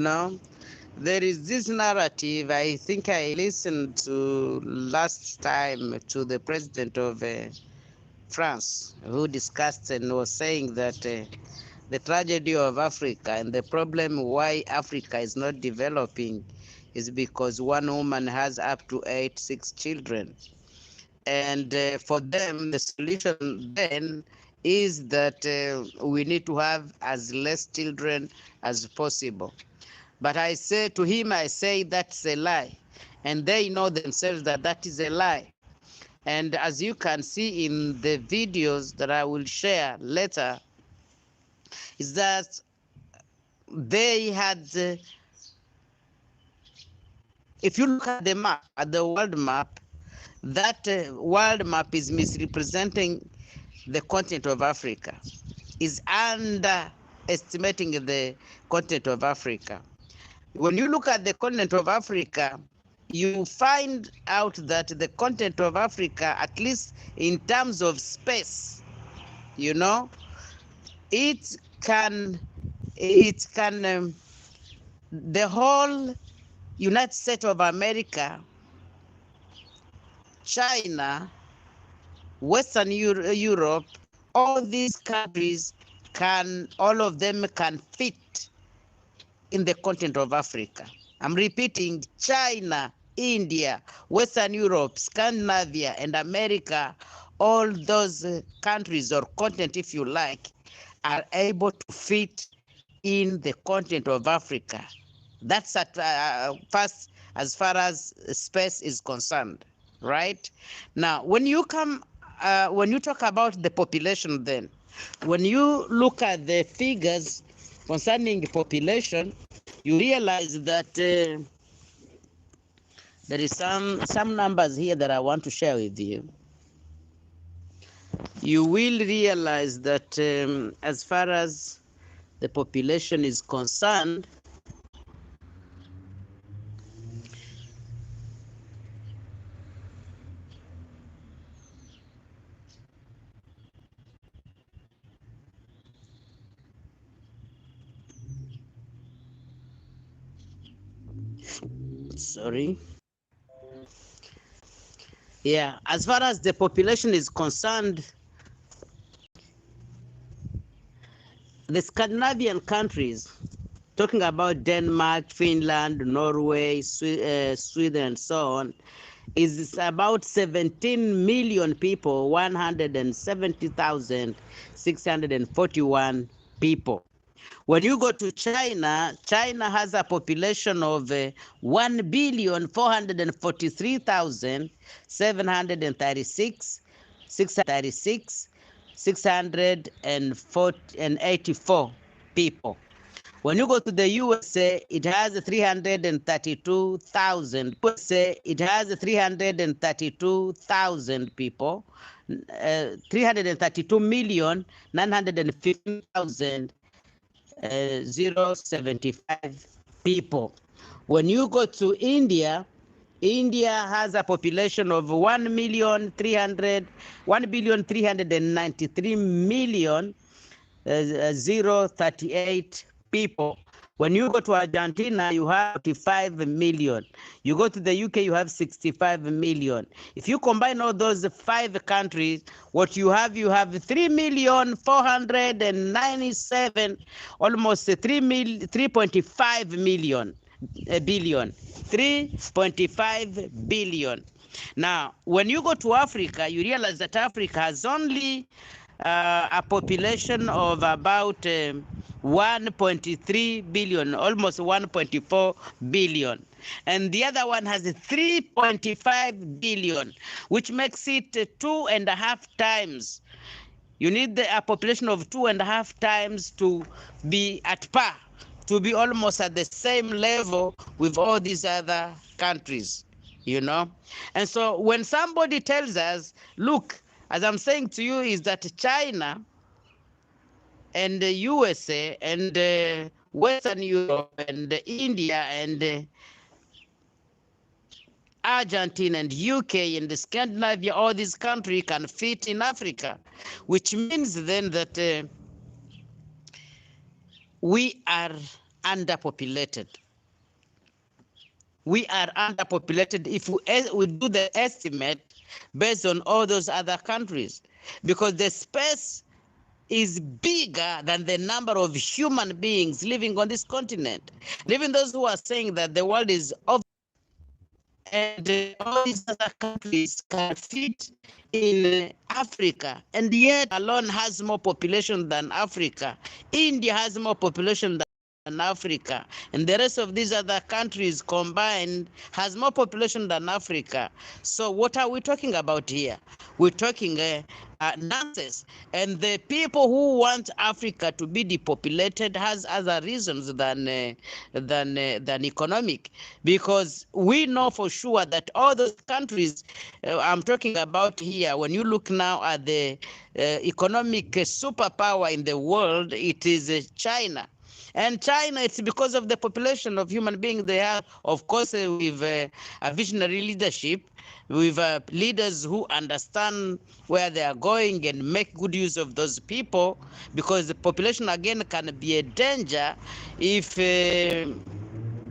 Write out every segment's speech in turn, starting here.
Now, there is this narrative. I think I listened to last time to the president of France, who discussed and was saying that the tragedy of Africa and the problem why Africa is not developing is because one woman has up to 6 children. And for them, the solution then is that we need to have as less children as possible. But I say to him, I say that's a lie. And they know themselves that that is a lie. And as you can see in the videos that I will share later, is that they had, if you look at the map, at the world map, that world map is misrepresenting the continent of Africa, is underestimating the continent of Africa. When you look at the continent of Africa, you find out that the continent of Africa, at least in terms of space, you know, it can, the whole United States of America, China, Western Europe, all these countries all of them can fit in the continent of Africa. I'm repeating, China, India, Western Europe, Scandinavia, and America, all those countries or continent, if you like, are able to fit in the continent of Africa. That's at first, as far as space is concerned, right? Now, when you talk about the population, then, when you look at the figures concerning population, you realize that there is some numbers here that I want to share with you. You will realize that as far as the population is concerned, sorry. Yeah, as far as the population is concerned, the Scandinavian countries, talking about Denmark, Finland, Norway, Sweden, and so on, is about 17 million people, 170,641 people. When you go to China, China has a population of 1,443,736, 684 people. When you go to the USA, it has 332,000. USA, it has 332,000 people, 332,915,075 people. When you go to India, India has a population of 1,393,038 people. When you go to Argentina, you have 45 million. You go to the UK, you have 65 million. If you combine all those 5 countries, what you have 3,497,000, almost 3.5 million billion. 3.5 billion. Now, when you go to Africa, you realize that Africa has only a population of about 1.3 billion, almost 1.4 billion. And the other one has 3.5 billion, which makes it 2.5 times. You need a population of 2.5 times to be at par, to be almost at the same level with all these other countries, you know. And so when somebody tells us, look, as I'm saying to you, is that China and the USA and Western Europe and India and Argentina and UK and the Scandinavia, all these countries can fit in Africa, which means then that we are underpopulated. We are underpopulated if we do the estimate based on all those other countries, because the space is bigger than the number of human beings living on this continent. And even those who are saying that the world is over and all these other countries can fit in Africa, and yet alone has more population than Africa. India has more population than Africa, and the rest of these other countries combined has more population than Africa. So what are we talking about here? We're talking nonsense. And the people who want Africa to be depopulated has other reasons than economic, because we know for sure that all those countries I'm talking about here, when you look now at the economic superpower in the world, it is China. And China, it's because of the population of human beings they have. Of course, with a visionary leadership, with leaders who understand where they are going and make good use of those people, because the population, again, can be a danger if they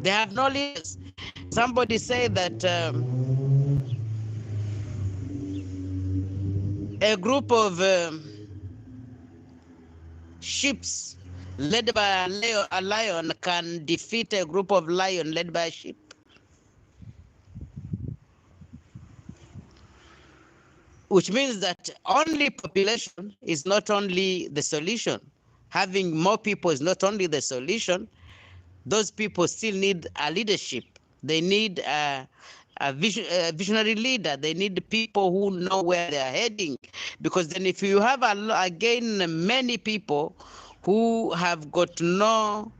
have no leaders. Somebody said that a group of ships led by a lion can defeat a group of lions led by a sheep. Which means that only population is not only the solution. Having more people is not only the solution. Those people still need a leadership. They need a visionary leader. They need people who know where they are heading. Because then if you have, again, many people who have got no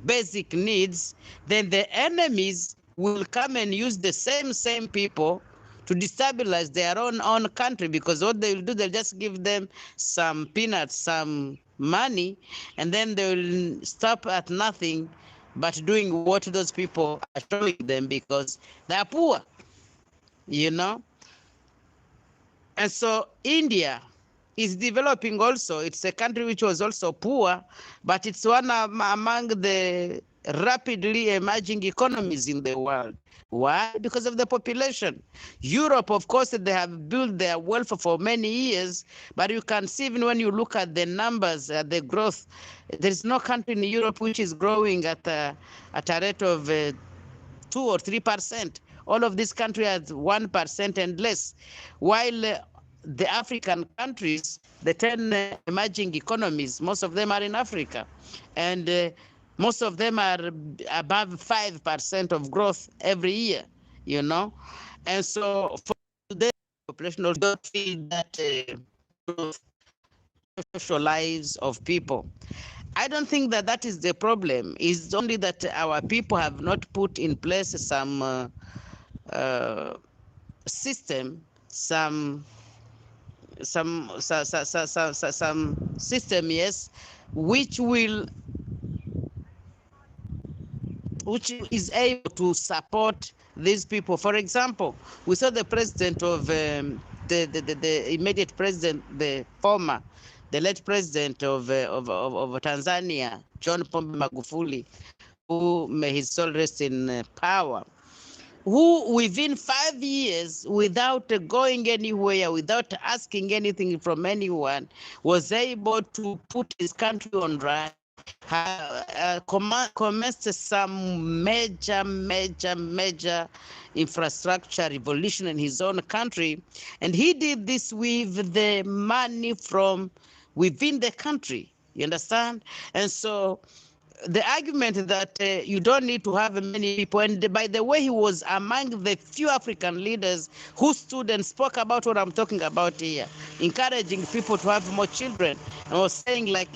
basic needs, then the enemies will come and use the same people to destabilize their own country, because what they will do, they'll just give them some peanuts, some money, and then they will stop at nothing but doing what those people are showing them, because they are poor, you know. And so India is developing also. It's a country which was also poor, but it's one among the rapidly emerging economies in the world. Why? Because of the population. Europe, of course, they have built their wealth for many years, but you can see even when you look at the numbers, the growth, there is no country in Europe which is growing at a rate of 2 or 3%. All of these countries are 1% and less, while the African countries, the 10 emerging economies, most of them are in Africa, and most of them are above 5% of growth every year, you know. And so for the population don't feel that growth, social lives of people. I don't think that that is the problem. It's only that our people have not put in place some system, some system, yes, which is able to support these people. For example, we saw the president of the immediate president, the late president of Tanzania, John Pombe Magufuli, who may his soul rest in power, who within 5 years, without going anywhere, without asking anything from anyone, was able to put his country on right, commenced some major infrastructure revolution in his own country. And he did this with the money from within the country, you understand? And so the argument that you don't need to have many people, and by the way, he was among the few African leaders who stood and spoke about what I'm talking about here, encouraging people to have more children, and was saying like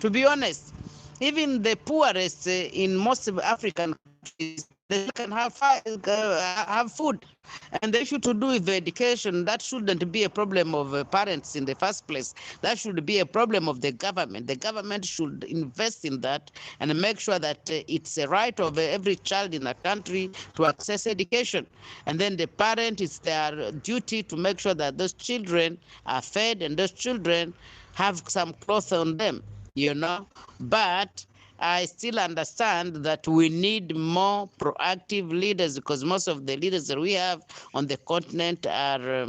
to be honest, even the poorest in most of African countries, they can have food, and the issue to do with education, that shouldn't be a problem of parents in the first place. That should be a problem of the government. The government should invest in that and make sure that it's a right of every child in the country to access education. And then the parent, it's their duty to make sure that those children are fed and those children have some clothes on them, you know. But I still understand that we need more proactive leaders, because most of the leaders that we have on the continent are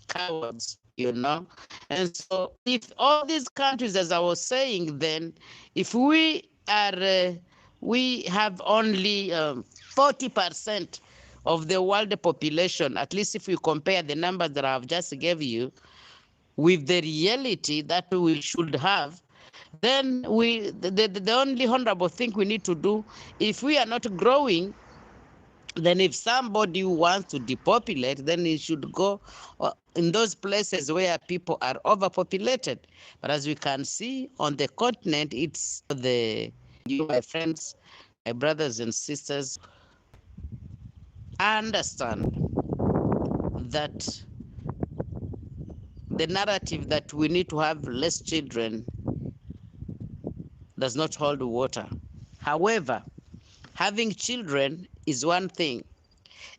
cowards, you know. And so, if all these countries, as I was saying, then if we have only 40% of the world population, at least if we compare the numbers that I've just gave you with the reality that we should have, then the only honorable thing we need to do, if we are not growing, then if somebody wants to depopulate, then he should go in those places where people are overpopulated. But as we can see on the continent, it's you, my friends, my brothers and sisters, understand that the narrative that we need to have less children does not hold water. However, having children is one thing,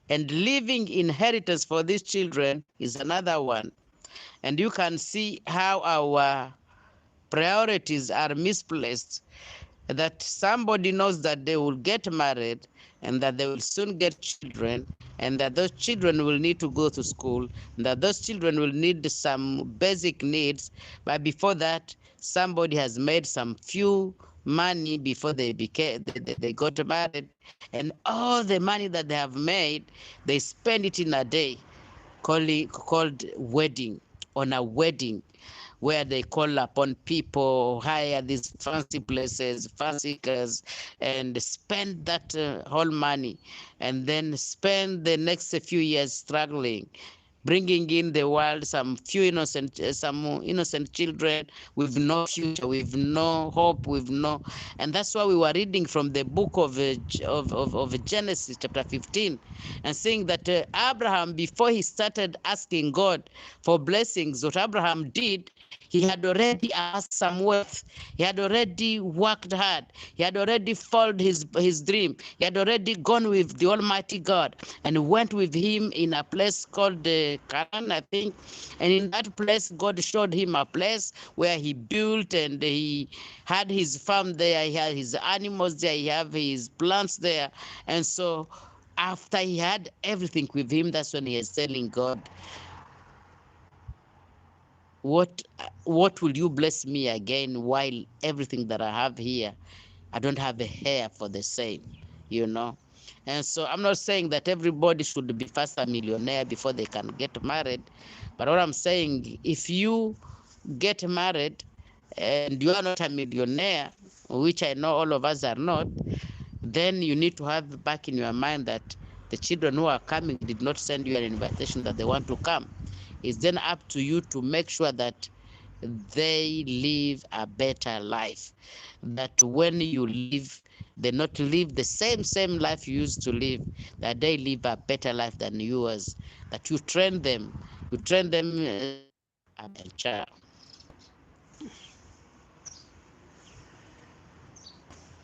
and leaving inheritance for these children is another one. And you can see how our priorities are misplaced, that somebody knows that they will get married and that they will soon get children, and that those children will need to go to school, and that those children will need some basic needs. But before that, somebody has made some few money before they got married, and all the money that they have made, they spend it in a day called wedding, on a wedding, where they call upon people, hire these fancy places, fancy cars, and spend that whole money, and then spend the next few years struggling, bringing in the world some innocent children with no future, with no hope, with no. And that's why we were reading from the book of Genesis chapter 15, and saying that Abraham, before he started asking God for blessings, what Abraham did, he had already amassed some wealth. He had already worked hard. He had already followed his dream. He had already gone with the Almighty God and went with him in a place called Canaan, I think. And in that place, God showed him a place where he built, and he had his farm there. He had his animals there. He had his plants there. And so after he had everything with him, that's when he is telling God, what will you bless me again, while everything that I have here, I don't have a hair for the same, you know. And so I'm not saying that everybody should be first a millionaire before they can get married, but what I'm saying, if you get married and you are not a millionaire, which I know all of us are not, then you need to have back in your mind that the children who are coming did not send you an invitation that they want to come. It's then up to you to make sure that they live a better life. That when you live, they not live the same life you used to live, that they live a better life than yours. That you train them, a child.